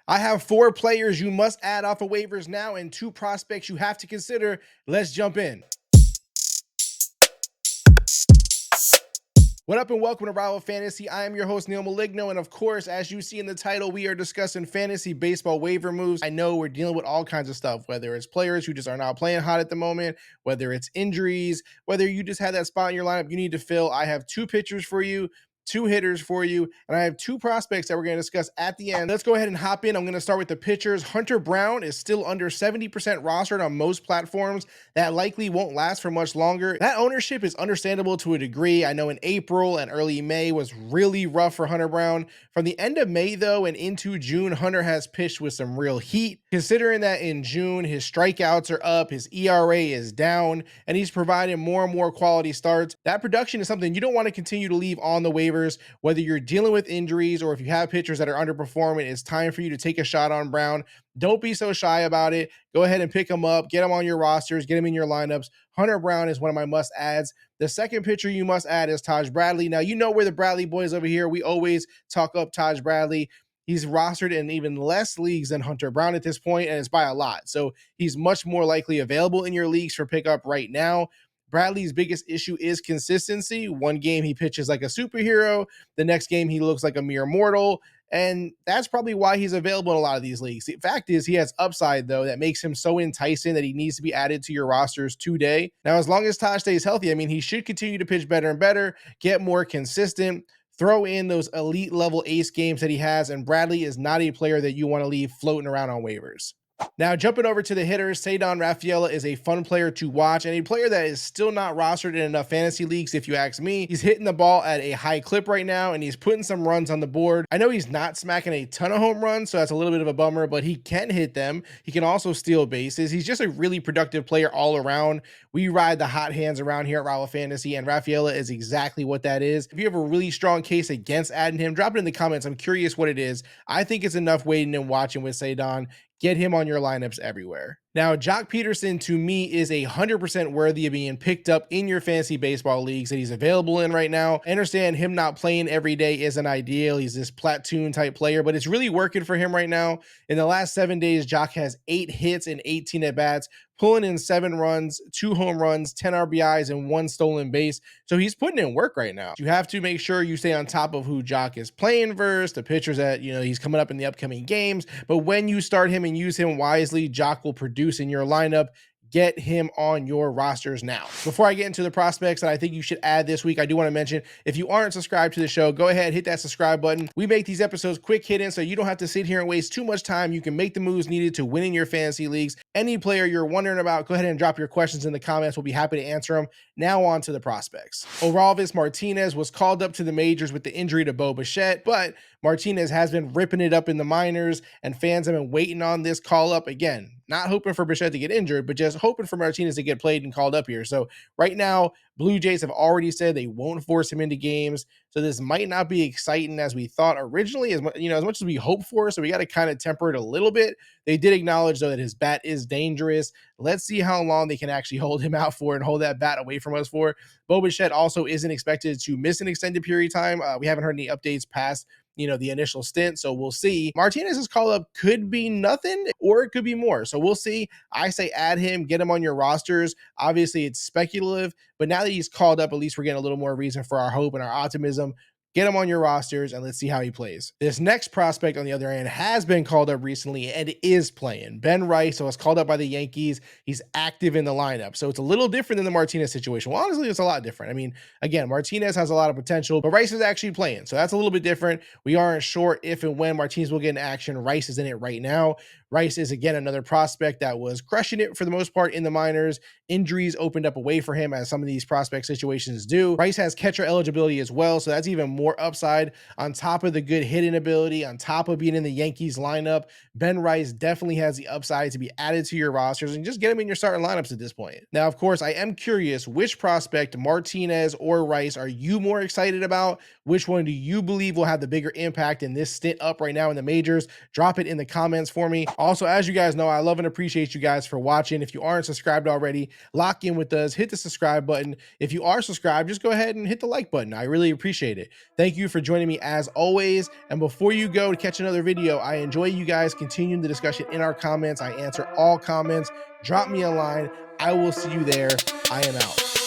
I have 4 players you must add off of waivers now and 2 prospects you have to consider. Let's jump in. What up and welcome to Rival Fantasy. I am your host, Neil Maligno, and of course, as you see in the title, we are discussing fantasy baseball waiver moves. I know we're dealing with all kinds of stuff, whether it's players who just are not playing hot at the moment, whether it's injuries, whether you just had that spot in your lineup you need to fill. I have 2 pitchers for you, 2 hitters for you, and I have 2 prospects that we're going to discuss at the end. Let's go ahead and hop in. I'm going to start with the pitchers. Hunter Brown is still under 70% rostered on most platforms. That likely won't last for much longer. That ownership is understandable to a degree. I know in April and early May was really rough for Hunter Brown. From the end of May, though, and into June, Hunter has pitched with some real heat. Considering that in June, his strikeouts are up, his ERA is down, and he's providing more and more quality starts. That production is something you don't want to continue to leave on the waivers, whether you're dealing with injuries or if you have pitchers that are underperforming. It's time for you to take a shot on Brown. Don't be so shy about it. Go ahead and pick him up, get him on your rosters, get him in your lineups. Hunter Brown is one of my must adds. The second pitcher you must add is Taj Bradley. Now, you know we're the Bradley boys over here. We always talk up Taj Bradley. He's rostered in even less leagues than Hunter Brown at this point, and it's by a lot. So he's much more likely available in your leagues for pickup right now. Bradley's biggest issue is consistency. One game he pitches like a superhero. The next game he looks like a mere mortal. And that's probably why he's available in a lot of these leagues. The fact is he has upside, though, that makes him so enticing that he needs to be added to your rosters today. Now, as long as Taj stays healthy, I mean, he should continue to pitch better and better, get more consistent, throw in those elite level ace games that he has. And Bradley is not a player that you want to leave floating around on waivers. Now, jumping over to the hitters, Ceddanne Rafaela is a fun player to watch and a player that is still not rostered in enough fantasy leagues, if you ask me. He's hitting the ball at a high clip right now, and he's putting some runs on the board. I know he's not smacking a ton of home runs, so that's a little bit of a bummer, but he can hit them. He can also steal bases. He's just a really productive player all around. We ride the hot hands around here at Rival Fantasy, and Rafaela is exactly what that is. If you have a really strong case against adding him, drop it in the comments. I'm curious what it is. I think it's enough waiting and watching with Ceddanne. Get him on your lineups everywhere. Now, Jock Peterson, to me, is 100% worthy of being picked up in your fantasy baseball leagues that he's available in right now. I understand him not playing every day isn't ideal. He's this platoon type player, but it's really working for him right now. In the last 7 days, Jock has 8 hits and 18 at-bats, pulling in 7 runs, 2 home runs, 10 RBIs, and 1 stolen base. So he's putting in work right now. You have to make sure you stay on top of who Jock is playing versus, the pitchers that, he's coming up in the upcoming games. But when you start him and use him wisely, Jock will produce in your lineup. Get him on your rosters now. Before I get into the prospects that I think you should add this week, I do want to mention, if you aren't subscribed to the show, go ahead, hit that subscribe button. We make these episodes quick hitting, so you don't have to sit here and waste too much time. You can make the moves needed to win in your fantasy leagues. Any player you're wondering about, go ahead and drop your questions in the comments. We'll be happy to answer them. Now on to the prospects. Orelvis Martinez was called up to the majors with the injury to Bo Bichette, but Martinez has been ripping it up in the minors, and fans have been waiting on this call up again. Not hoping for Bichette to get injured, but just hoping for Martinez to get played and called up here. So right now, Blue Jays have already said they won't force him into games. So this might not be exciting as we thought originally, as much as we hoped for. So we got to kind of temper it a little bit. They did acknowledge, though, that his bat is dangerous. Let's see how long they can actually hold him out for and hold that bat away from us for. Bo Bichette also isn't expected to miss an extended period of time. We haven't heard any updates past the initial stint. So we'll see. Martinez's call up could be nothing or it could be more. So we'll see. I say add him, get him on your rosters. Obviously it's speculative, but now that he's called up, at least we're getting a little more reason for our hope and our optimism. Get him on your rosters and let's see how he plays. This next prospect, on the other hand, has been called up recently and is playing. Ben Rice was called up by the Yankees. He's active in the lineup. So it's a little different than the Martinez situation. Well, honestly, it's a lot different. I mean, again, Martinez has a lot of potential, but Rice is actually playing. So that's a little bit different. We aren't sure if and when Martinez will get in action. Rice is in it right now. Rice is, again, another prospect that was crushing it for the most part in the minors. Injuries opened up a way for him, as some of these prospect situations do. Rice has catcher eligibility as well, so that's even more upside on top of the good hitting ability, on top of being in the Yankees lineup. Ben Rice definitely has the upside to be added to your rosters and just get him in your starting lineups at this point. Now, of course, I am curious, which prospect, Martinez or Rice, are you more excited about? Which one do you believe will have the bigger impact in this stint up right now in the majors? Drop it in the comments for me. Also, as you guys know, I love and appreciate you guys for watching. If you aren't subscribed already, lock in with us, hit the subscribe button. If you are subscribed, just go ahead and hit the like button. I really appreciate it. Thank you for joining me as always. And before you go to catch another video, I enjoy you guys continuing the discussion in our comments. I answer all comments. Drop me a line. I will see you there. I am out.